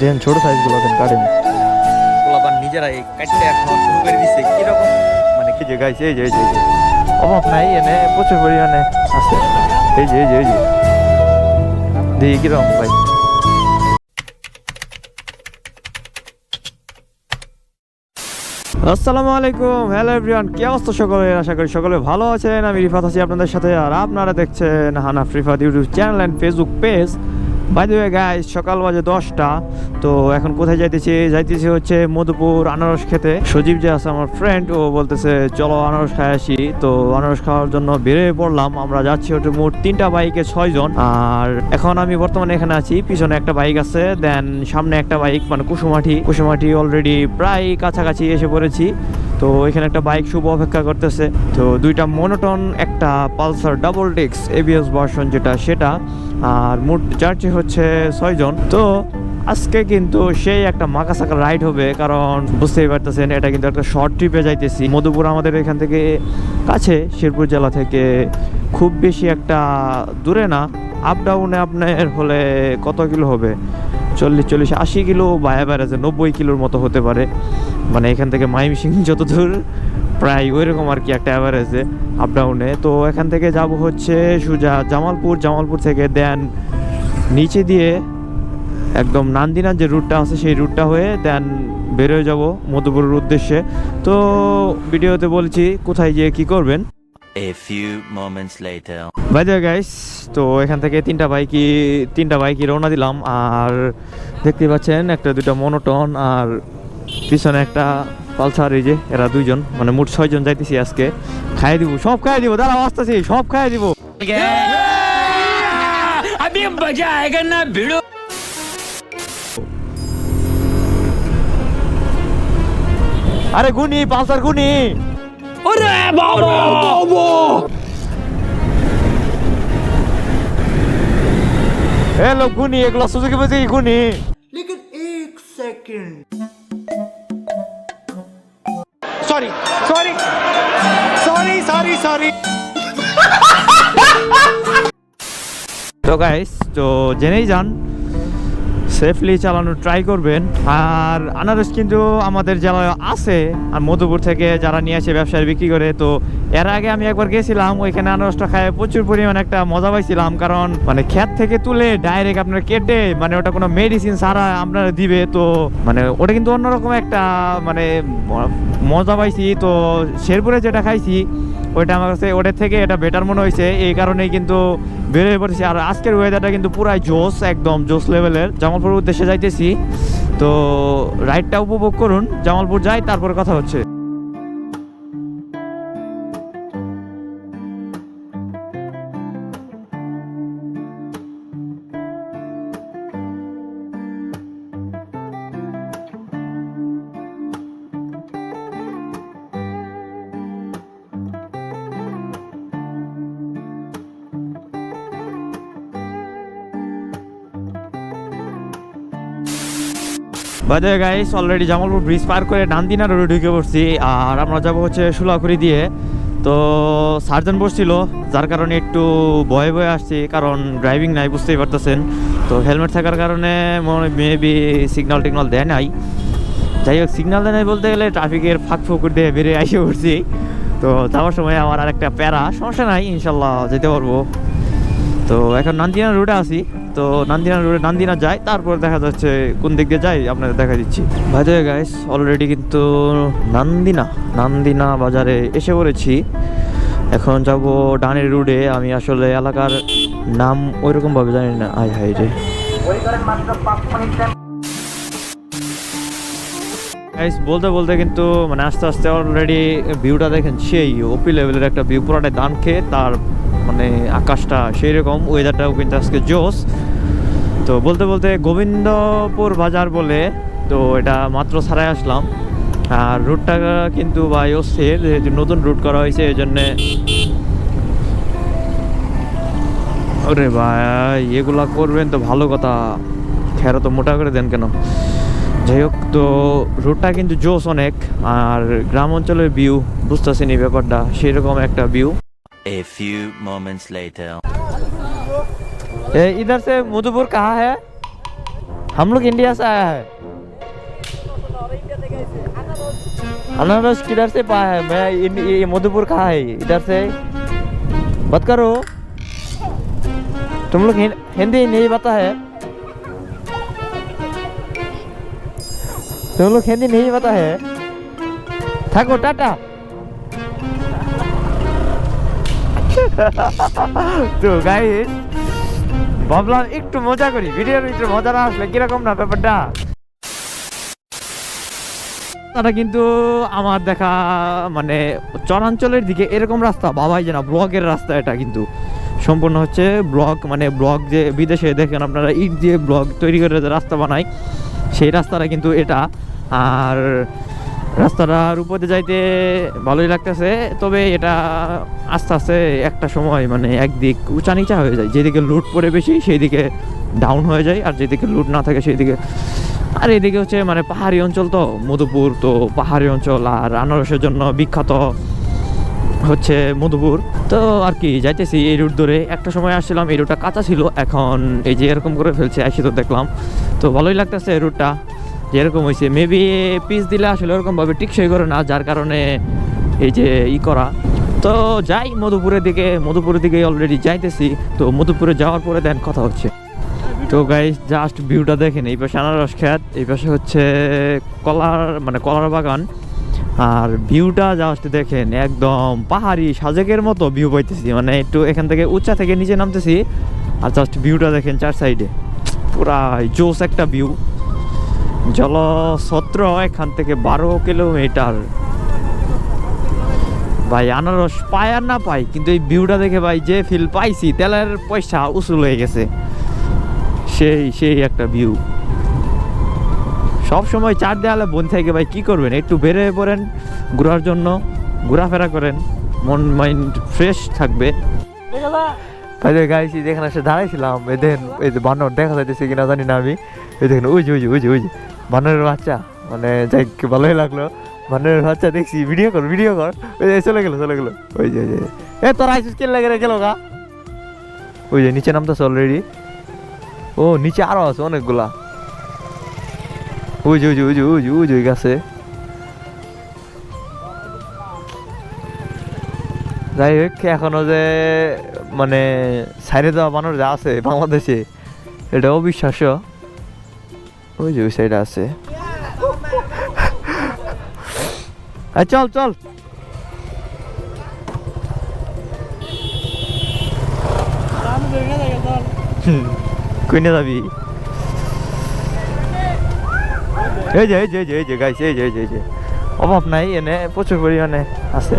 দেন ছোট সাইজগুলো দেন কাটেন। পোলাপান নিজেরাই কাটতে খাওয়া শুরু করে দিচ্ছে কিরকম মানে এই যে গাইছে এই যে অভাব নাই এনে প্রচুর পরিমাণে আছে। এই যে দেখি কিরকম ভাই। আসসালামু আলাইকুম, হ্যালো এভরিওয়ান, কি অবস্থা সকলের? আশা করি সকলে ভালো আছেন। আমি রিফাত আছি আপনাদের সাথে, আর আপনারা দেখছেন Hanaf Rifat YouTube channel and Facebook page. By the way guys, সকাল বাজে 10টা। তো এখন কোথায় যাইতেছি হচ্ছে মধুপুর আনারস খেতে। সজীব যে আছে আমার ফ্রেন্ড, ও বলতেছে চলো আনারস খাই আসি। তো আনারস খাওয়ার জন্য বেরিয়ে পড়লাম। আমরা যাচ্ছি হচ্ছে মোট 3টা বাইকে 6 জন। আর এখন আমি বর্তমানে এখানে আছি, পিছনে একটা বাইক আছে, দেন সামনে একটা বাইক, মানে কুসুমাটি অলরেডি প্রায় কাছাকাছি এসে পড়েছি। তো এখানে একটা বাইক শুভ অপেক্ষা করতেছে। তো দুইটা মনোটন, একটা Pulsar double disc ABS version যেটা সেটা, আর মোট যাচ্ছে হচ্ছে 6 জন। তো আজকে কিন্তু সেই একটা মাকাসাকা রাইড হবে, কারণ বুঝতেই পারতেছেন এটা কিন্তু একটা শর্ট ট্রিপে যাইতেছি। মধুপুর আমাদের এখান থেকে কাছে, শেরপুর জেলা থেকে খুব বেশি একটা দূরে না। আপ ডাউনে আপনার হলে কত কিলো হবে, 40-80 কিলো, বা অ্যাভারেজে 90 কিলোর মতো হতে পারে। মানে এখান থেকে ময়মনসিংহ যত দূর প্রায় ওই রকম আর কি একটা অ্যাভারেজে আপ ডাউনে। তো এখান থেকে যাব হচ্ছে সোজা জামালপুর থেকে দেন নিচে দিয়ে একদম নান্দিনার যে রুটটা আছে সেই রুটটা হয়ে দেন বেরোয় যাব মধুপুরের উদ্দেশ্যে। তো ভিডিওতে বলছি কোথায় গিয়ে কি করবেন। A few moments later. By the way guys, তো এখান থেকে তিনটা বাইকই রওনা দিলাম। আর দেখতে পাচ্ছেন একটা দুটো মনোটন আর পিছনে একটা পালসার। এই যে এরা 2 জন, মানে মোট 6 জন যাইতেছি আজকে। সব খাইয়ে দিব, দাঁড়াও আসতেছি, সব খাইয়ে দিব। अभी मजा आएगा ना भिड़ो। আরে গুনি, পালসার গুনি। अरे बाबा এ লোক গুনি, এগুলো সুজুকি বুঝি গুনি। लेकिन एक सेकंड सॉरी তো গাইস, তো জেনেই যান, সেফলি চালানোর ট্রাই করবেন। আর আনারস কিন্তু আমাদের জেলায় আছে, আর মধুপুর থেকে যারা নিয়ে আসে ব্যবসায়ী বিক্রি করে। তো এর আগে আমি একবার গেছিলাম, ওইখানে আনারসটা খায় প্রচুর পরিমাণে একটা মজা পাইছিলাম, কারণ মানে ক্ষেত থেকে তুলে ডাইরেক্ট আপনার কেটে, মানে ওটা কোনো মেডিসিন ছাড়া আপনারা দিবে। তো মানে ওটা কিন্তু অন্যরকম একটা মানে মজা পাইছি। তো শেরপুরে যেটা খাইছি ওইটা আমার কাছে ওটার থেকে এটা বেটার মনে হয়েছে, এই কারণেই কিন্তু বেরোয় পড়েছি। আর আজকের ওয়েদারটা কিন্তু পুরাই জোস, একদম জোস লেভেলের। জামালপুর উদ্দেশ্যে যাইতেছি, তো রাইডটা উপভোগ করুন। জামালপুর যাই, তারপর কথা হচ্ছে। By the way guys, already Jamalpur bridge পার করে নান্দিনা রোডে ঢুকে পড়ছি। আর আমরা যাবো হচ্ছে সুলাখুরি দিয়ে। তো সার্জন বসছিল, যার কারণে একটু ভয়ে আসছি, কারণ ড্রাইভিং নাই, বুঝতেই পারতেছেন। তো হেলমেট থাকার কারণে মেবি সিগন্যাল টিগনাল দেয় নাই। যাই হোক, সিগন্যাল দেয় নাই বলতে গেলে ট্রাফিকের ফাঁক ফুকুর দিয়ে বেরিয়ে এসে পড়ছি। তো যাওয়ার সময় আমার আর একটা প্যারা, সমস্যা নাই, ইনশাল্লাহ যেতে পারবো। তো এখন নান্দিনা রোডে আছি। তো নান্দিনা যাই, তারপর দেখা যাচ্ছে কোন দিক দিয়ে যাই আপনাদের দেখা দিচ্ছি। ভাই গাইস, অলরেডি কিন্তু নান্দিনা বাজারে এসে পড়েছি। এখন যাব ডানের রোডে। আমি আসলে এলাকার নাম ওইরকম ভাবে জানি না। আয় হাই রে গাইস, বলতে কিন্তু মানে আস্তে আস্তে অলরেডি ভিউটা দেখেন, সেই ওপি লেভেলের একটা ভিউ, পুরাটাই ধান খেয়ে, তার মানে আকাশটা সেই রকম, ওয়েদারটাও কিন্তু আজকে জোস। তো বলতে গোবিন্দপুর বাজার বলে, তো এটা মাত্র ছাড়াই আসলাম। আর রুটটা কিন্তু ভাই অস্থির, যেহেতু নতুন রুট করা হয়েছে এই জন্যে। ওরে ভাই, এগুলা করবেন তো ভালো কথা, খেরা তো মোটা করে দেন কেন? যাই হোক, তো রুটটা কিন্তু জোস অনেক। আর গ্রাম অঞ্চলের ভিউ, বুঝতেছেন এই ব্যাপারটা, সেরকম একটা view. A few moments later. इधर से मधुपुर कहाँ है? हम लोग इंडिया से आया है। अनारस किधर से पाया है? मैं ये मधुपुर कहाँ है? इधर से बात करो। तुम लोग हिंदी नहीं पता है? तुम लोग हिंदी नहीं पता है? থাকো টাটা। তো গাইস ভাবলাম একটু মজা করি, ভিডিওর ভিতরে মজা না আসলে কিরকম না ব্যাপারটা। রাস্তাটা কিন্তু আমার দেখা মানে চরাঞ্চলের দিকে এরকম রাস্তা বাবাই জানা, ব্লকের রাস্তা এটা কিন্তু সম্পূর্ণ হচ্ছে ব্লক, মানে ব্লক যে বিদেশে দেখেন আপনারা ইট দিয়ে ব্লক তৈরি করে যে রাস্তা বানায় সেই রাস্তাটা কিন্তু এটা। আর রাস্তাটার উপরে যাইতে ভালোই লাগতেছে, তবে এটা আস্তে আস্তে একটা সময় মানে একদিক উঁচা নিচা হয়ে যায়, যেদিকে লুট পড়ে বেশি সেই দিকে ডাউন হয়ে যায়, আর যেদিকে লুট না থাকে সেই দিকে। আর এদিকে হচ্ছে মানে পাহাড়ি অঞ্চল, তো মধুপুর তো পাহাড়ি অঞ্চল, আর আনারসের জন্য বিখ্যাত হচ্ছে মধুপুর। তো আর কি যাইতেছি এই রুট ধরে। একটা সময় আসছিলাম এই রুটটা কাঁচা ছিল, এখন এই যে এরকম করে ফেলছে, আসি তো দেখলাম তো ভালোই লাগতেছে এই রুটটা যেরকম হয়েছে। মেবি পিস দিলে আসলে ওরকমভাবে টিকসই করে না, যার কারণে এই যে করা। তো যাই মধুপুরের দিকে অলরেডি যাইতেছি। তো মধুপুরে যাওয়ার পরে দেন কথা হচ্ছে। তো গাইস জাস্ট ভিউটা দেখেন, এই পাশে আনারস খেত, এই পাশে হচ্ছে কলার বাগান, আর ভিউটা জাস্ট দেখেন একদম পাহাড়ি সাজেকের মতো ভিউ পাইতেছি। মানে একটু এখান থেকে উঁচা থেকে নিচে নামতেছি, আর জাস্ট ভিউটা দেখেন চার সাইডে পুরা জোস একটা ভিউ। জলছত্র এখান থেকে 12 কিলোমিটার। ভাই আনারস পাই আর না পাই, কিন্তু এই ভিউটা দেখে ভাই যে ফিল পাইছি, তেলের পয়সা উসুল হয়ে গেছে। সেই একটা ভিউ। সব সময় চার দেয়ালে বন থেকে ভাই কি করবেন, একটু বেরিয়ে পড়েন ঘোরার জন্য, ঘোরাফেরা করেন, মন মাইন্ড ফ্রেশ থাকবে। গাইছি যেখানে এসে দাঁড়াইছিলাম, এই দেখেন এই যে বানর দেখা যাইতেছে কিনা জানি না আমি, এই দেখেন ওই যে বানরের বাচ্চা, মানে যাই ভালোই লাগলো। বানরের বাচ্চা দেখছি, ভিডিও কর ওই যে চলে গেলো ওই যে এ তোর আইসিস কে লাগে গেল গা। ওই যে নিচে নামতেছে অলরেডি। ও নিচে আরো আছে অনেকগুলা। ওই যে গাছে। যাই হোক এখনো যে মানে সাইডে দেওয়া বানর যা আছে বাংলাদেশে, এটা অবিশ্বাস্য। ওই যে ওই সাইডে আছে। চল কই না যাবি? এই যে গাইছে, এই যে অভাব নাই, এনে প্রচুর পরিমাণে আছে।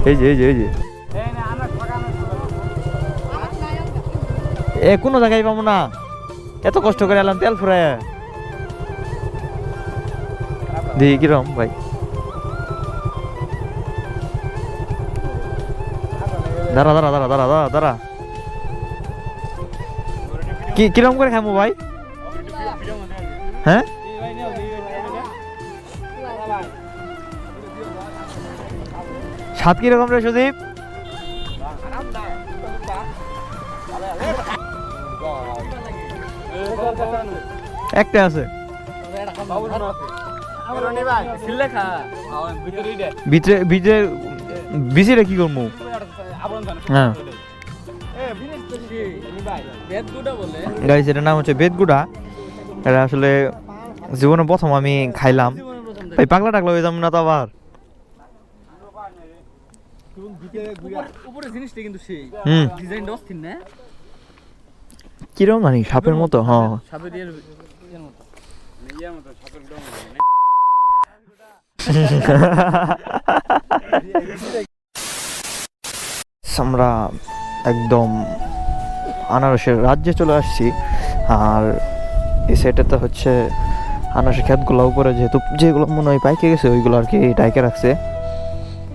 এই যে কোনো জায়গায় পাবো না, এত কষ্ট করে এলাম তেল ফুরায়। দেখি কিরম ভাই, দাঁড়া কিরম করে খামো ভাই? হ্যাঁ স্বাদ কিরকম রে সুদীপ? একটা আছে ভিতরে কি করবো? হ্যাঁ গাইস এটার নাম হচ্ছে বেদগুড়া। এটা আসলে জীবনে প্রথম আমি খাইলাম। ভাই পাগলা টাগলা হয়ে যাবো না তো আবার। কিরম জানি সাপের মতো। হ্যাঁ আমরা একদম আনারসের রাজ্যে চলে আসছি। আর এই সাইডটাতে হচ্ছে আনারসের ক্ষেতগুলো উপরে, যেহেতু যেগুলো মনে হয় পাইকে গেছে ওইগুলো আর কি ডাইকে রাখছে।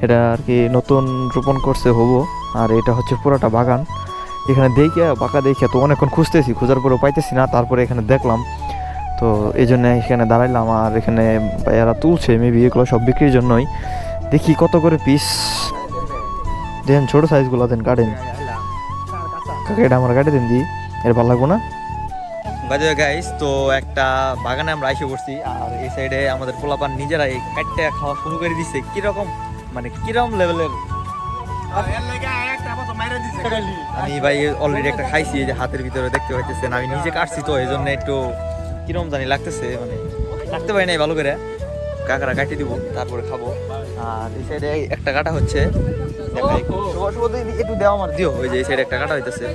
এটা আর কি নতুন রোপণ করছে হবো। আর এটা হচ্ছে পুরোটা বাগান। এখানে দেখে তো অনেকক্ষণ খুঁজতেছি, খোঁজার পরেও পাইতেছি না। তারপরে এখানে দেখলাম, তো এই জন্য এখানে দাঁড়াইলাম। আর এখানে এরা তুলছে, মেবি এগুলো সব বিক্রির জন্যই। দেখি কত করে পিস দেন, ছোটো সাইজগুলো দেন, কাটেন কাকা, এটা আমার কাটে দেন দি, এর ভালো লাগবো না। বাজে গাইস, তো একটা বাগানে আমরা এসে পড়ছি। আর এই সাইডে আমাদের পোলাপান নিজেরাই কাটতে খাওয়া শুরু করে দিছে। কিরকম মানে কিরকম লেভেলের, আমি ভাই অলরেডি একটা খাইছি, এই যে হাতের ভিতরে দেখতে পাইতেছেন। আমি নিজে কাটছি তো এই জন্য একটু কিরম জানি লাগতেছে, মানে কাটতে পারি নাই ভালো করে। কাকারা কাটিয়ে দিব, তারপরে খাবো। আর এই সাইডে একটা কাটা হচ্ছে, দেখাই একটু দেওয়া আমার দিও। ওই যে এই সাইডে একটা কাটা হইতেছে,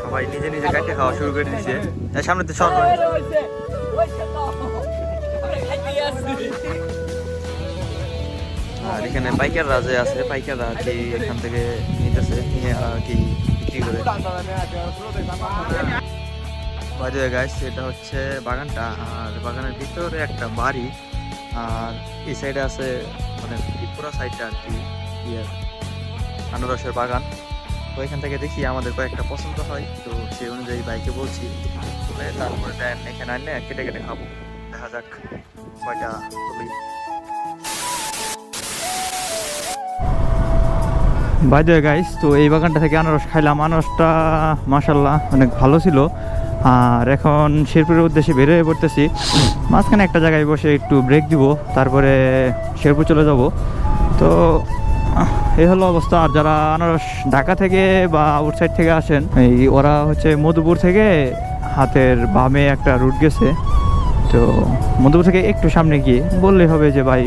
সবাই নিজে নিজে কাটে খাওয়া শুরু করে দিছে। সামনে তো সব আর এখানে পাইকাররা যে আছে, পাইকাররা আর কি এখান থেকে নিতেছে, নিয়ে আর কি বিক্রি করে। বাজে গাইস, এটা হচ্ছে বাগানটা। আর বাগানের ভিতরে একটা বাড়ি, আর এই সাইডে আছে মানে ত্রিপুরা সাইডটা আর কি আনারসের বাগান। তো এখান থেকে দেখি আমাদের কয়েকটা পছন্দ হয়, তো সেই অনুযায়ী বাইকে বলছি বলে তারপরে এখানে আনলে কেটে কেটে খাবো। দেখা যাক কয়টা তুলি। বাই দ্য গাইস, তো এই বাগানটা থেকে আনারস খাইলাম। আনারসটা মাশাল্লাহ অনেক ভালো ছিল। আর এখন শেরপুরের উদ্দেশ্যে বের হয়ে পড়তেছি। মাঝখানে একটা জায়গায় বসে একটু ব্রেক দিব, তারপরে শেরপুর চলে যাব। তো এই হলো অবস্থা। আর যারা আনারস ঢাকা থেকে বা আউটসাইড থেকে আসেন, এই ওরা হচ্ছে মধুপুর থেকে হাতের বামে একটা রুট গেছে। তো মধুপুর থেকে একটু সামনে গিয়ে বললেই হবে যে ভাই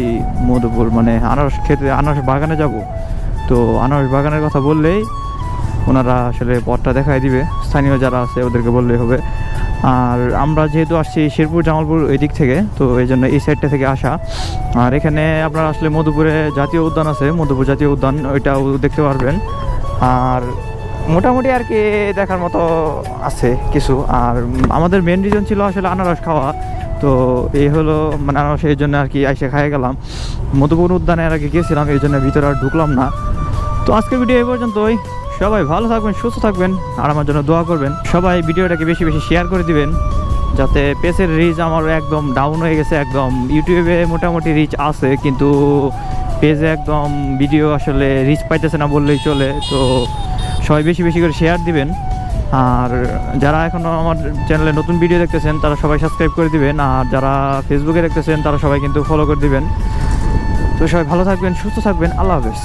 মধুপুর মানে আনারস খেতে, আনারস বাগানে যাব। তো আনারস বাগানের কথা বললেই ওনারা আসলে পথটা দেখাই দিবে। স্থানীয় যারা আছে ওদেরকে বললেই হবে। আর আমরা যেহেতু আসছি শেরপুর জামালপুর ওই দিক থেকে, তো এই জন্য এই সাইডটা থেকে আসা। আর এখানে আপনারা আসলে মধুপুরে জাতীয় উদ্যান আছে, মধুপুর জাতীয় উদ্যান, ওইটাও দেখতে পারবেন। আর মোটামুটি আর কি দেখার মতো আছে কিছু। আর আমাদের মেন রিজন ছিল আসলে আনারস খাওয়া। তো এই হলো মানে আনারস, এই জন্য আর কি আইসে খাইয়ে গেলাম। মধুপুর উদ্যানে আর কি গিয়েছিলাম, এই জন্য ভিতরে আর ঢুকলাম না। তো আজকের ভিডিও এই পর্যন্তই। সবাই ভালো থাকবেন, সুস্থ থাকবেন, আর আমার জন্য দোয়া করবেন। সবাই ভিডিওটাকে বেশি বেশি শেয়ার করে দিবেন, যাতে পেজের রিচ আমার একদম ডাউন হয়ে গেছে। একদম ইউটিউবে মোটামুটি রিচ আছে, কিন্তু পেজে একদম ভিডিও আসলে রিচ পাইতেছে না বললেই চলে। তো সবাই বেশি বেশি করে শেয়ার দিবেন। আর যারা এখনও আমার চ্যানেলে নতুন ভিডিও দেখতেছেন তারা সবাই সাবস্ক্রাইব করে দিবেন। আর যারা ফেসবুকে দেখতেছেন তারা সবাই কিন্তু ফলো করে দিবেন। তো সবাই ভালো থাকবেন, সুস্থ থাকবেন। আল্লাহ হাফেজ।